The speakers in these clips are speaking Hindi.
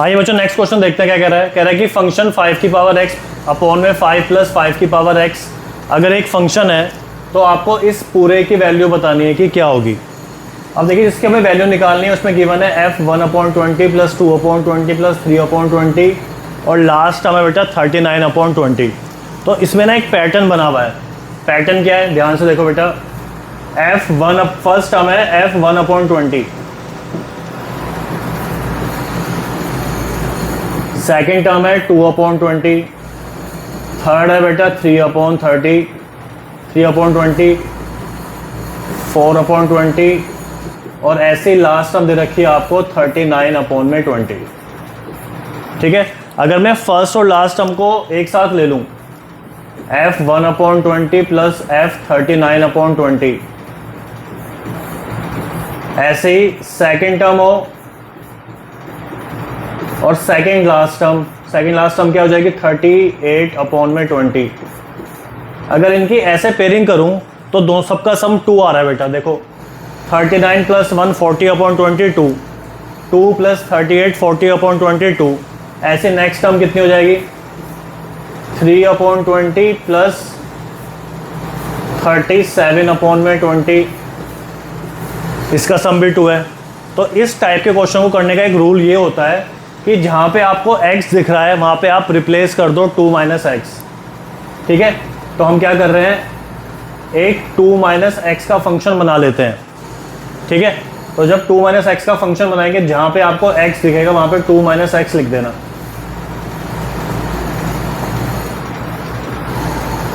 आइए बच्चों नेक्स्ट क्वेश्चन देखते हैं क्या कह रहा है। कह रहा है कि फंक्शन 5 की पावर x अपॉन में 5 प्लस 5 की पावर x अगर एक फंक्शन है तो आपको इस पूरे की वैल्यू बतानी है कि क्या होगी। अब देखिए जिसकी हमें वैल्यू निकालनी है उसमें गिवन है f 1/20 प्लस 2/20 प्लस 3/20 और लास्ट हमें बेटा 39/20। तो इसमें ना एक पैटर्न बना हुआ है। पैटर्न क्या है ध्यान से देखो बेटा। फर्स्ट टर्म है f 1/20, सेकेंड टर्म है 2/20, थर्ड है बेटा 3/30, 3/20, 4/20 और ऐसी लास्ट टर्म दे रखी है आपको 39/20। ठीक है, अगर मैं फर्स्ट और लास्ट टर्म को एक साथ ले लूं f 1/20 प्लस f 39/20, ऐसे ही सेकेंड टर्म हो और सेकेंड लास्ट टर्म क्या हो जाएगी 38/20। अगर इनकी ऐसे पेयरिंग करूं तो दो सबका सम 2 आ रहा है बेटा। देखो 39 प्लस 1 40/22, 2 प्लस 38 40/22। ऐसे नेक्स्ट टर्म कितनी हो जाएगी 3/20 प्लस 37/20, इसका सम भी 2 है। तो इस टाइप के क्वेश्चन को करने का एक रूल ये होता है कि जहाँ पे आपको x दिख रहा है वहाँ पे आप रिप्लेस कर दो 2 माइनस एक्स। ठीक है, तो हम क्या कर रहे हैं एक 2 माइनस एक्स का फंक्शन बना लेते हैं। ठीक है, तो जब 2 माइनस एक्स का फंक्शन बनाएंगे जहाँ पे आपको x दिखेगा वहाँ पे 2 माइनस एक्स लिख देना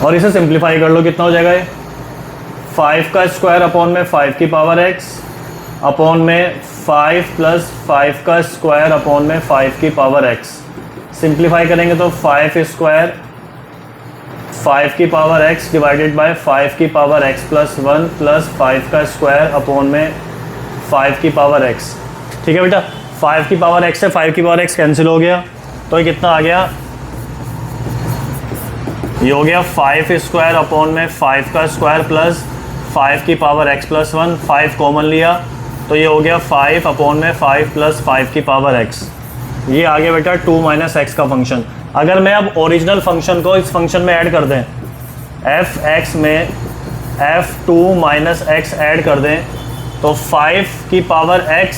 और इसे सिंप्लीफाई कर लो। कितना हो जाएगा ये 5 का स्क्वायर अपॉन में 5 की पावर x अपॉन में 5 प्लस 5 का स्क्वायर अपॉन में 5 की पावर x। सिंप्लीफाई करेंगे तो 5 स्क्वायर 5 की पावर x डिवाइडेड बाय 5 की पावर x प्लस 1 प्लस 5 का स्क्वायर अपॉन में 5 की पावर x। ठीक है बेटा, 5 की पावर x से 5 की पावर x कैंसिल हो गया तो ये कितना आ गया, ये हो गया 5 स्क्वायर अपॉन में 5 का स्क्वायर प्लस 5 की पावर x प्लस 1। 5 कॉमन लिया तो ये हो गया 5 अपॉन में 5 प्लस 5 की पावर x। ये आ गया बेटा 2 माइनस एक्स का फंक्शन। अगर मैं अब ओरिजिनल फंक्शन को इस फंक्शन में ऐड कर दें, f(x) में f2 माइनस एक्स ऐड कर दें तो 5 की पावर x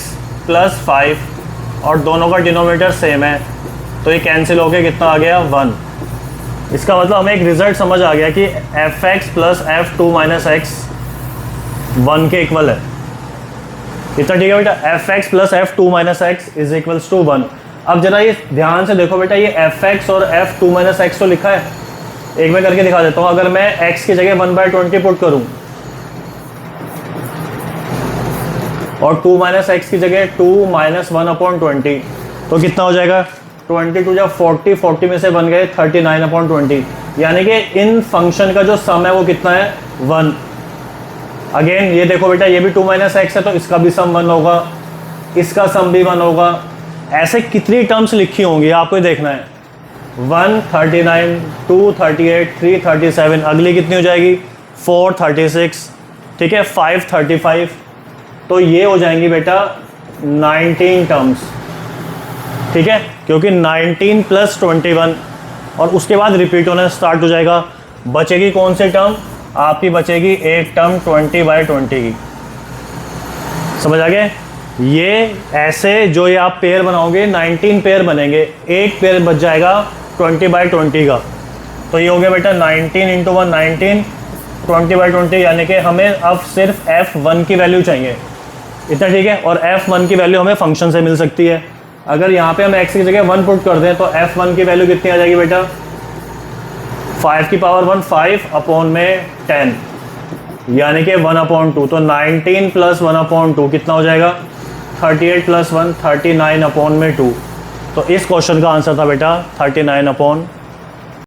प्लस 5 और दोनों का डिनोमिनेटर सेम है तो ये कैंसिल होके कितना आ गया 1। इसका मतलब हमें एक रिजल्ट समझ आ गया कि f(x) plus f2 minus x 1 के इक्वल है। इतना ठीक है बेटा, f(x) plus f2 minus x is equals to 1। अब जरा ये ध्यान से देखो बेटा, ये f(x) और f2 माइनस एक्स तो लिखा है, एक मैं करके दिखा देता हूँ। अगर मैं x की जगह 1/20 पुट करूँ और 2 माइनस एक्स की जगह 2 माइनस 1/20 तो कितना हो जाएगा 22 जब 40 में से बन गए 39/20। यानी कि इन फंक्शन का जो सम है वो कितना है 1। अगेन ये देखो बेटा, ये भी 2 माइनस एक्स है तो इसका भी सम 1 होगा, इसका सम भी 1 होगा। ऐसे कितनी टर्म्स लिखी होंगी आपको ही देखना है। 1 39, 2 38, 3 37, अगली कितनी हो जाएगी 4 36, ठीक है 5 35। तो ये हो जाएंगी बेटा 19 टर्म्स। ठीक है, क्योंकि 19 प्लस 21 और उसके बाद रिपीट होना स्टार्ट हो जाएगा। बचेगी कौन सी टर्म, आपकी बचेगी एक टर्म 20/20 की। समझ आ गए। ये ऐसे जो ये आप पेयर बनाओगे 19 पेयर बनेंगे, एक पेयर बच जाएगा 20/20 का। तो ये हो गया बेटा 19 इंटू 1 19, 20/20। यानी कि हमें अब सिर्फ f1 की वैल्यू चाहिए। इतना ठीक है, और f1 की वैल्यू हमें फंक्शन से मिल सकती है। अगर यहाँ पे हम x की जगह 1 पुट कर दें तो f1 की वैल्यू कितनी आ जाएगी बेटा 5 की पावर 1 5 अपॉन में 10 यानी कि 1/2। तो 19 प्लस 1/2 कितना हो जाएगा 38 प्लस 1 39/2। तो इस क्वेश्चन का आंसर था बेटा 39/2।